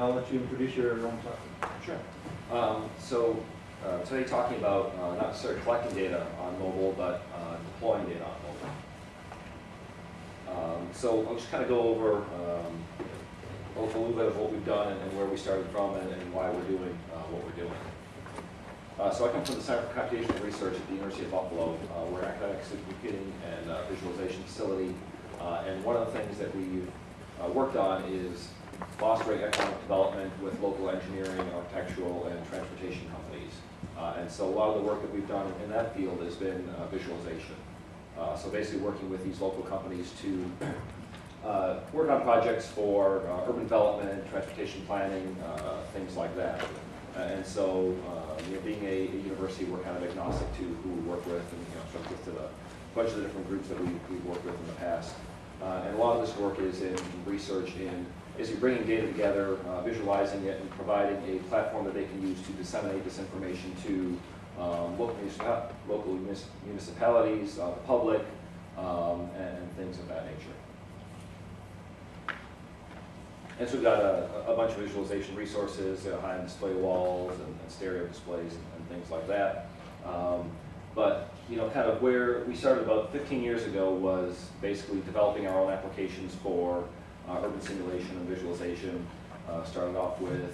I'll let you introduce your own talk. Sure. Today talking about not necessarily collecting data on mobile, but deploying data on mobile. So I'll just kind of go over a little bit of what we've done and where we started from and why we're doing what we're doing. So I come from the Center for Computational Research at the University of Buffalo. We're an academic supercomputing and visualization facility. And one of the things that we've worked on is fostering economic development with local engineering, architectural, and transportation companies. And so a lot of the work that we've done in that field has been visualization. So basically working with these local companies to work on projects for urban development, transportation planning, things like that. And so being a university, we're kind of agnostic to who we work with, and sort of with a bunch of the different groups that we've worked with in the past. And a lot of this work is in research is bringing data together, visualizing it, and providing a platform that they can use to disseminate this information to local municipalities, the public, and things of that nature. And so we've got a bunch of visualization resources, high-end display walls and stereo displays and things like that. But kind of where we started about 15 years ago was basically developing our own applications for urban simulation and visualization. Started off with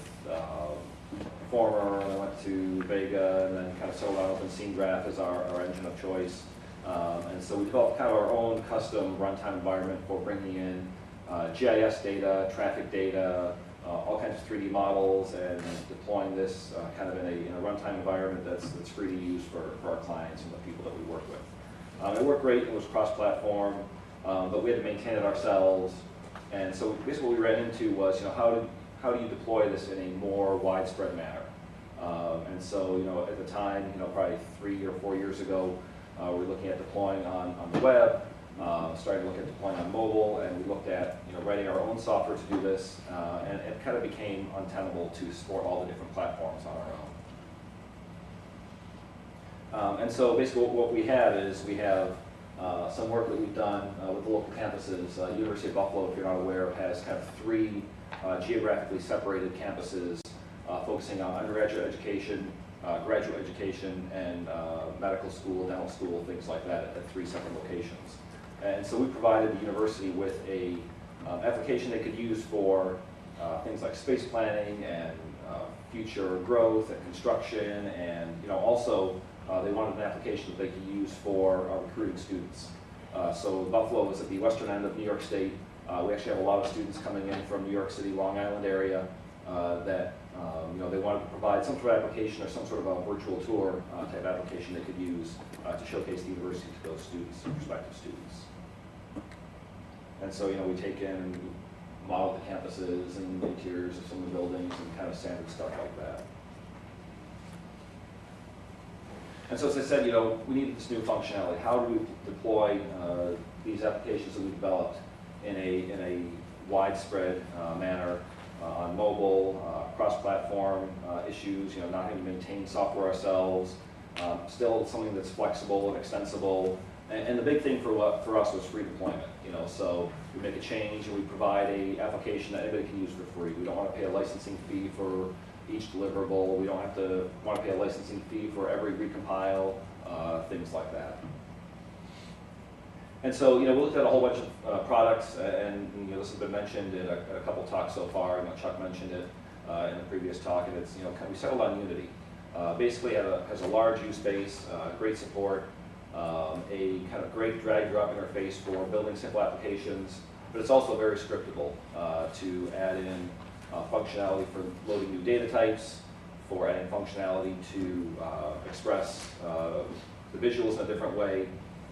Former, and I went to Vega, and then kind of settled on OpenSceneGraph as our engine of choice. And so we developed kind of our own custom runtime environment for bringing in GIS data, traffic data, all kinds of 3D models, and deploying this kind of in a runtime environment that's free to use for our clients and the people that we work with. It worked great. It was cross-platform, but we had to maintain it ourselves. And so basically what we ran into was, how do you deploy this in a more widespread manner? And so, at the time, probably 3 or 4 years ago, we were looking at deploying on the web, started looking at deploying on mobile, and we looked at, writing our own software to do this, and it kind of became untenable to support all the different platforms on our own. And so basically what we have is we have some work that we've done with the local campuses. University of Buffalo, if you're not aware, has kind of 3 geographically separated campuses focusing on undergraduate education, graduate education, and medical school, dental school, things like that at 3 separate locations. And so we provided the university with a application they could use for things like space planning and future growth and construction, and also they wanted an application that they could use for recruiting students. So Buffalo is at the western end of New York State. We actually have a lot of students coming in from New York City, Long Island area that they wanted to provide some sort of application or some sort of a virtual tour type application they could use to showcase the university to those students, prospective students. And so we take in and model the campuses and the interiors of some of the buildings and kind of standard stuff like that. And so as I said, we needed this new functionality. How do we deploy these applications that we developed in a widespread manner on mobile, cross-platform issues, not having to maintain software ourselves, still something that's flexible and extensible. And the big thing for us was free deployment. So we make a change and we provide an application that anybody can use for free. We don't want to pay a licensing fee for each deliverable. We don't want to pay a licensing fee for every recompile, things like that. And so, we looked at a whole bunch of products, and this has been mentioned in a couple talks so far. Chuck mentioned it in the previous talk, and it's we settled on Unity. Basically, has a large use base, great support, a kind of great drag-drop interface for building simple applications, but it's also very scriptable to add in functionality for loading new data types, for adding functionality to express the visuals in a different way,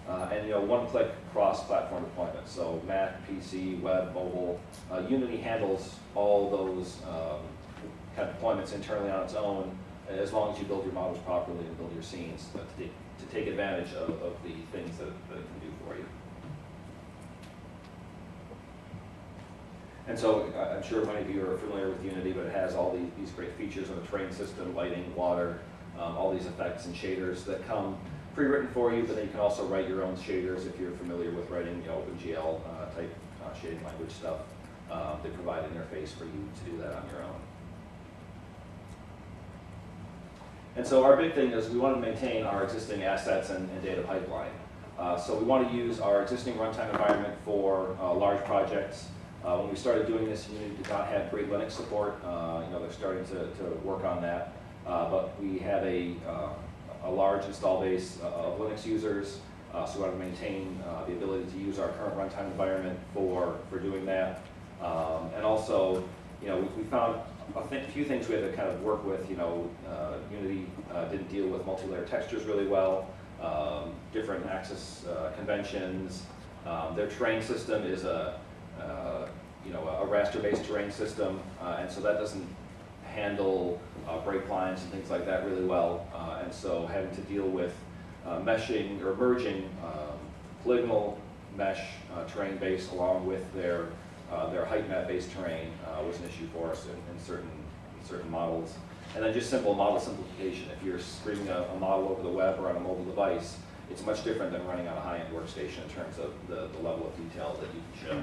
and one-click cross-platform deployment. So Mac, PC, web, mobile. Unity handles all those kind of deployments internally on its own, as long as you build your models properly and build your scenes to take advantage of the things that it can do for you. And so I'm sure many of you are familiar with Unity, but it has all these great features of a terrain system, lighting, water, all these effects and shaders that come pre-written for you, but then you can also write your own shaders if you're familiar with writing OpenGL type shading language stuff. They provide an interface for you to do that on your own. And so our big thing is we want to maintain our existing assets and data pipeline. So we want to use our existing runtime environment for large projects. When we started doing this, Unity did not have great Linux support. They're starting to work on that. But we have a large install base of Linux users. So we want to maintain the ability to use our current runtime environment for doing that. And also, we found a few things we had to kind of work with. Unity didn't deal with multi-layer textures really well, different access conventions. Their terrain system is a raster-based terrain system, and so that doesn't handle breaklines and things like that really well. And so having to deal with meshing or merging polygonal mesh terrain base along with their height map based terrain was an issue for us in certain models. And then just simple model simplification. If you're streaming a model over the web or on a mobile device, it's much different than running on a high-end workstation in terms of the level of detail that you can show.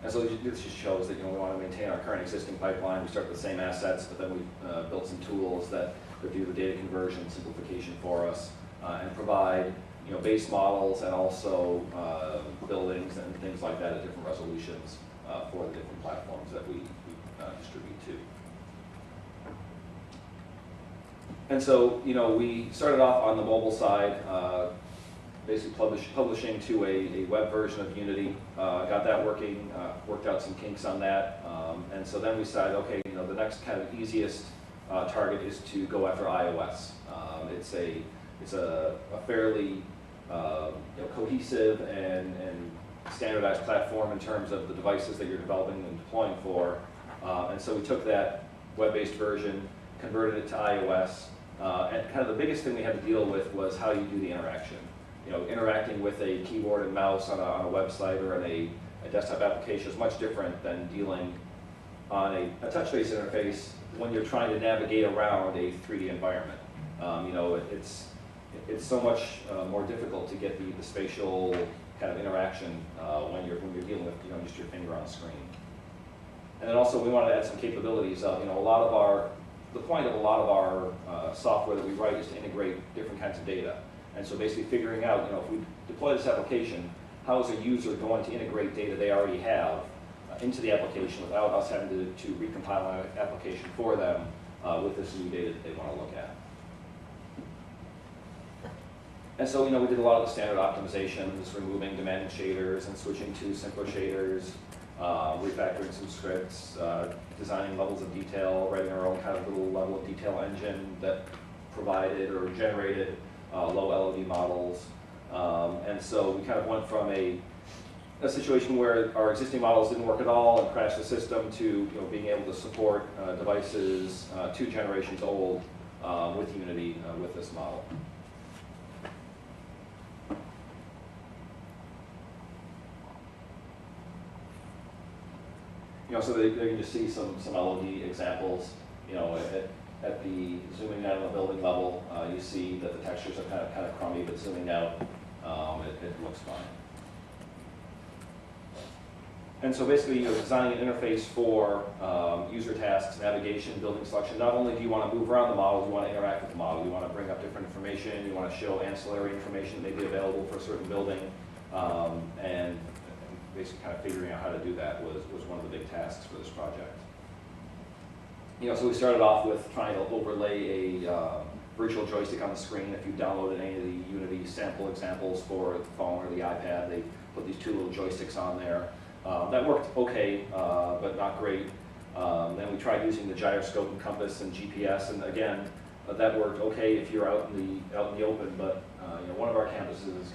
And so this just shows that we want to maintain our current existing pipeline. We start with the same assets, but then we built some tools that do the data conversion simplification for us and provide base models and also buildings and things like that at different resolutions for the different platforms that we distribute to. And so, we started off on the mobile side, basically publishing to a web version of Unity, got that working, worked out some kinks on that, and so then we decided, okay, the next kind of easiest target is to go after iOS. It's a fairly cohesive and standardized platform in terms of the devices that you're developing and deploying for, and so we took that web-based version, converted it to iOS, and kind of the biggest thing we had to deal with was how you do the interaction. Interacting with a keyboard and mouse on a website or in a desktop application is much different than dealing on a touch-based interface when you're trying to navigate around a 3D environment. It's so much more difficult to get the spatial kind of interaction when you're dealing with just your finger on a screen. And then also we wanted to add some capabilities of the point of a lot of our software that we write is to integrate different kinds of data. And so basically figuring out, if we deploy this application, how is a user going to integrate data they already have into the application without us having to recompile an application for them with this new data that they want to look at. And so, we did a lot of the standard optimizations, removing demanding shaders and switching to simpler shaders, refactoring some scripts, designing levels of detail, writing our own kind of little level of detail engine that provided or generated low LOD models. And so we kind of went from a situation where our existing models didn't work at all and crashed the system to being able to support devices 2 generations old with Unity with this model. So they can just see some LOD examples. At the zooming out on the building level, you see that the textures are kind of crummy, but zooming out, it looks fine. And so basically, designing an interface for user tasks, navigation, building selection. Not only do you want to move around the model, you want to interact with the model. You want to bring up different information. You want to show ancillary information that may be available for a certain building, and basically kind of figuring out how to do that was one of the big tasks for this project. So we started off with trying to overlay a virtual joystick on the screen. If you downloaded any of the Unity sample examples for the phone or the iPad, they put these 2 little joysticks on there. That worked okay, but not great. Then we tried using the gyroscope and compass and GPS, and again, that worked okay if you're out in the open. But one of our campuses is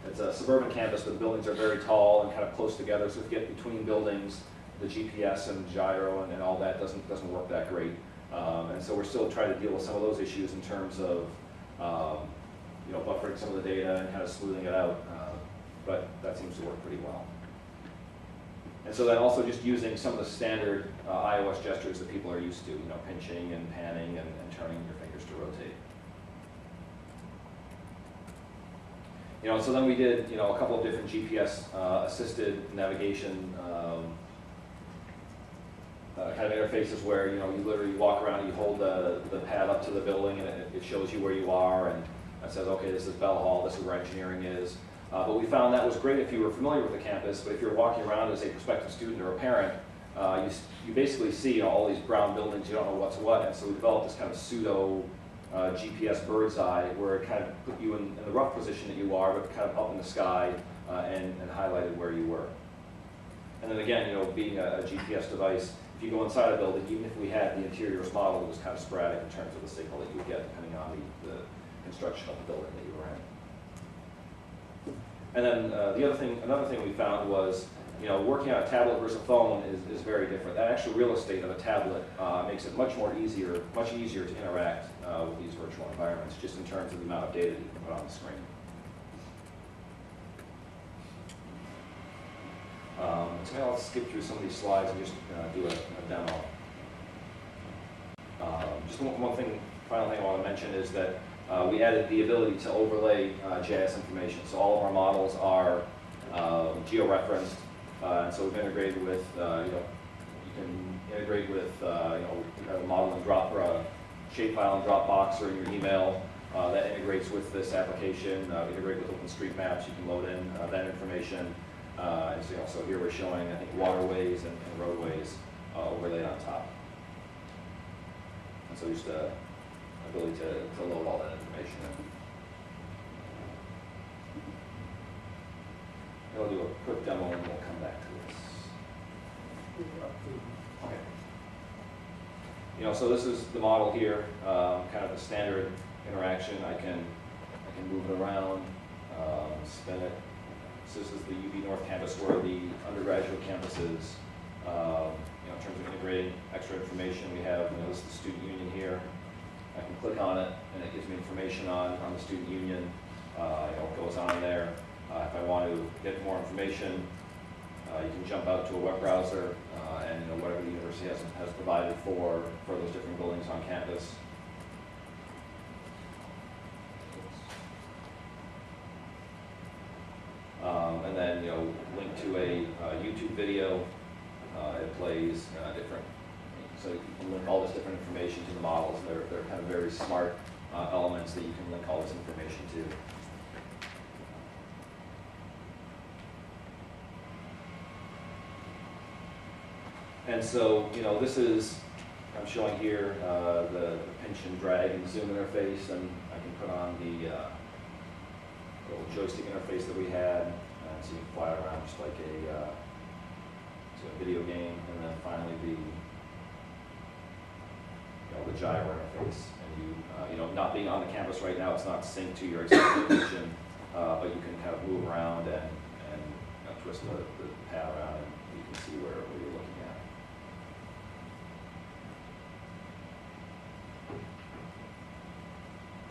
it's a suburban campus, but the buildings are very tall and kind of close together. So if you get between buildings, the GPS and gyro and all that doesn't work that great. And so we're still trying to deal with some of those issues in terms of buffering some of the data and kind of smoothing it out. But that seems to work pretty well. And so then also just using some of the standard iOS gestures that people are used to, pinching and panning and turning your fingers to rotate. So then we did, a couple of different GPS assisted navigation kind kind of interfaces where, you literally walk around, you hold the pad up to the building, and it shows you where you are, and it says, okay, this is Bell Hall, this is where engineering is. But we found that was great if you were familiar with the campus, but if you're walking around as a prospective student or a parent, you basically see all these brown buildings, you don't know what's what, and so we developed this kind of pseudo GPS bird's eye, where it kind of put you in the rough position that you are, but kind of up in the sky, and highlighted where you were. And then again, being a GPS device, if you go inside a building, even if we had the interiors model, it was kind of sporadic in terms of the signal that you would get depending on the construction of the building that you were in. And then another thing we found was, working on a tablet versus a phone is very different. That actual real estate of a tablet makes it much easier to interact with these virtual environments, just in terms of the amount of data that you can put on the screen. So now let's skip through some of these slides and just do a demo. Just final thing I want to mention is that we added the ability to overlay GIS information. So all of our models are geo-referenced, and so we've integrated with, you can integrate with, we have a model in shapefile in Dropbox or in your email that integrates with this application. We integrate with OpenStreetMaps. You can load in that information. And so here we're showing, I think, waterways and roadways overlaid on top. And so just the ability to load all that information in. I'll do a quick demo and we'll come back to this. Okay. So this is the model here, kind of a standard interaction. I can move it around, spin it. So this is the UB North campus where the undergraduate campus is. In terms of integrating extra information, we have, this is the student union here. I can click on it, and it gives me information on the student union. What goes on there. If I want to get more information, you can jump out to a web browser, and whatever the university has provided for those different buildings on campus. And then, link to a YouTube video. It plays different, so you can link all this different information to the models. They're kind of very smart elements that you can link all this information to. And so, this is, I'm showing here the pinch and drag and zoom interface, and I can put on the little joystick interface that we had. So you can fly around just like a video game, and then finally the gyro interface. And not being on the campus right now, it's not synced to your existing location, but you can kind of move around and twist the pad around, and you can see where you're looking at.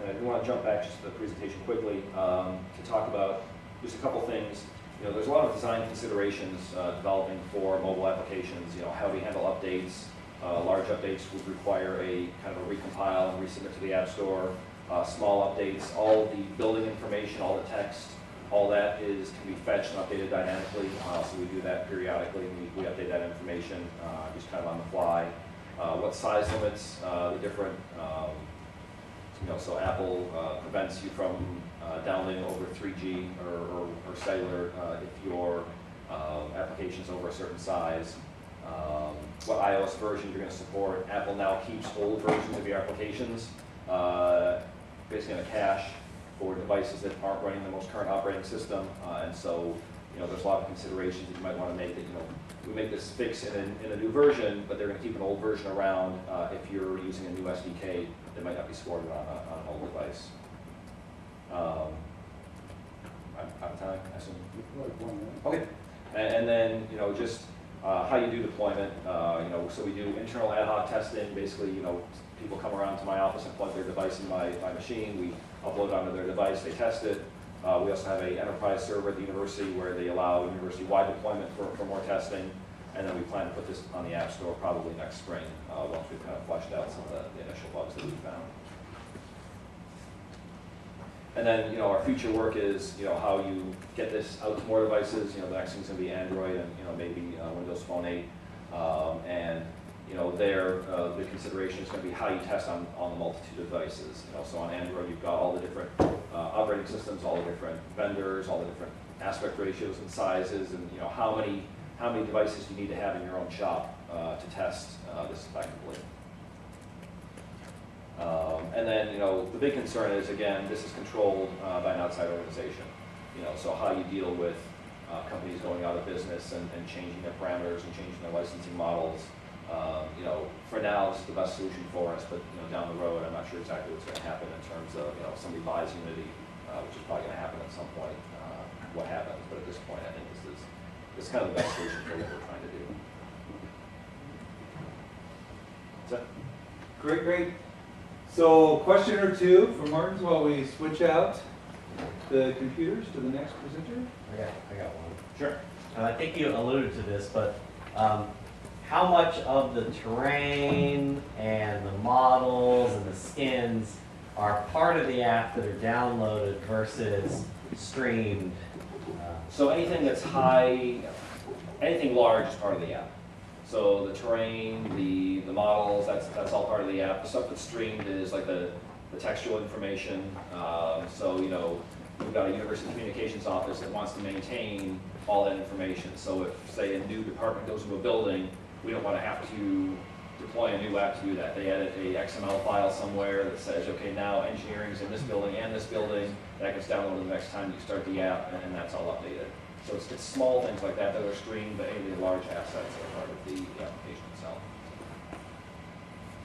And I do want to jump back just to the presentation quickly to talk about just a couple things. There's a lot of design considerations developing for mobile applications. How we handle updates. Large updates would require a kind of a recompile and resubmit to the App Store. Small updates, all the building information, all the text, all that can be fetched and updated dynamically. So we do that periodically. We update that information just kind of on the fly. What size limits, the different, so Apple prevents you from downloading over 3G or cellular if your application is over a certain size. What iOS version you're going to support. Apple now keeps old versions of your applications basically in a cache for devices that aren't running the most current operating system. And so, there's a lot of considerations that you might want to make that, we make this fix in a new version, but they're going to keep an old version around if you're using a new SDK that might not be supported on an old device. I'm out of time, I assume. Okay, and then just how you do deployment. So we do internal ad hoc testing. Basically, people come around to my office and plug their device in my machine. We upload it onto their device. They test it. We also have an enterprise server at the university where they allow university-wide deployment for more testing. And then we plan to put this on the App Store probably next spring once we've kind of fleshed out some of the initial bugs that we found. And then, our future work is, how you get this out to more devices. The next thing's going to be Android and, maybe Windows Phone 8. And, the consideration is going to be how you test on the multitude of devices. So on Android, you've got all the different operating systems, all the different vendors, all the different aspect ratios and sizes, and how many devices you need to have in your own shop to test this effectively. And then, the big concern is, again, this is controlled by an outside organization. So how you deal with companies going out of business and changing their parameters and changing their licensing models. For now, this is the best solution for us, but down the road, I'm not sure exactly what's going to happen in terms of, if somebody buys Unity, which is probably going to happen at some point, what happens. But at this point, I think this is kind of the best solution for what we're trying to do. That's it. Great, great. So, question or two for Martins while we switch out the computers to the next presenter? I got one. Sure. I think you alluded to this, but how much of the terrain and the models and the skins are part of the app that are downloaded versus streamed? So anything that's anything large is part of the app. So the terrain, the models, that's all part of the app. The stuff that's streamed is like the textual information. So we've got a university communications office that wants to maintain all that information. So if, say, a new department goes into a building, we don't want to have to deploy a new app to do that. They edit a XML file somewhere that says, okay, now engineering's in this building and this building. That gets downloaded the next time you start the app, and that's all updated. So it's small things like that are streamed, but any of the large assets are part of the application itself.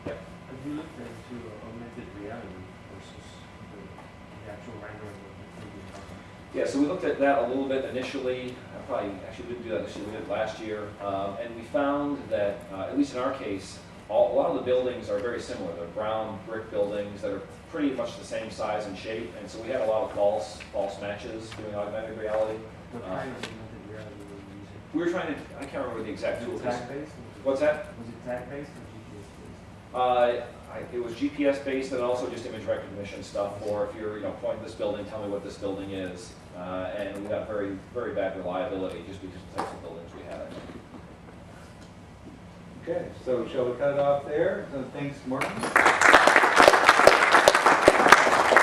Yep. Have you looked into augmented reality versus the actual rendering of the 3D environment? Yeah, so we looked at that a little bit initially. I probably actually didn't do that initially, we did it last year. And we found that, at least in our case, a lot of the buildings are very similar. They're brown brick buildings that are pretty much the same size and shape. And so we had a lot of false matches doing augmented reality. What kind of augmented reality were you using? We were trying to, I can't remember the exact tool. Was it tag-based? What's that? Was it tag-based or GPS-based? It was GPS based and also just image recognition stuff for if you're pointing this building, tell me what this building is. And we got very, very bad reliability just because of the types of buildings we had. Okay, so shall we cut it off there? So thanks, Martin.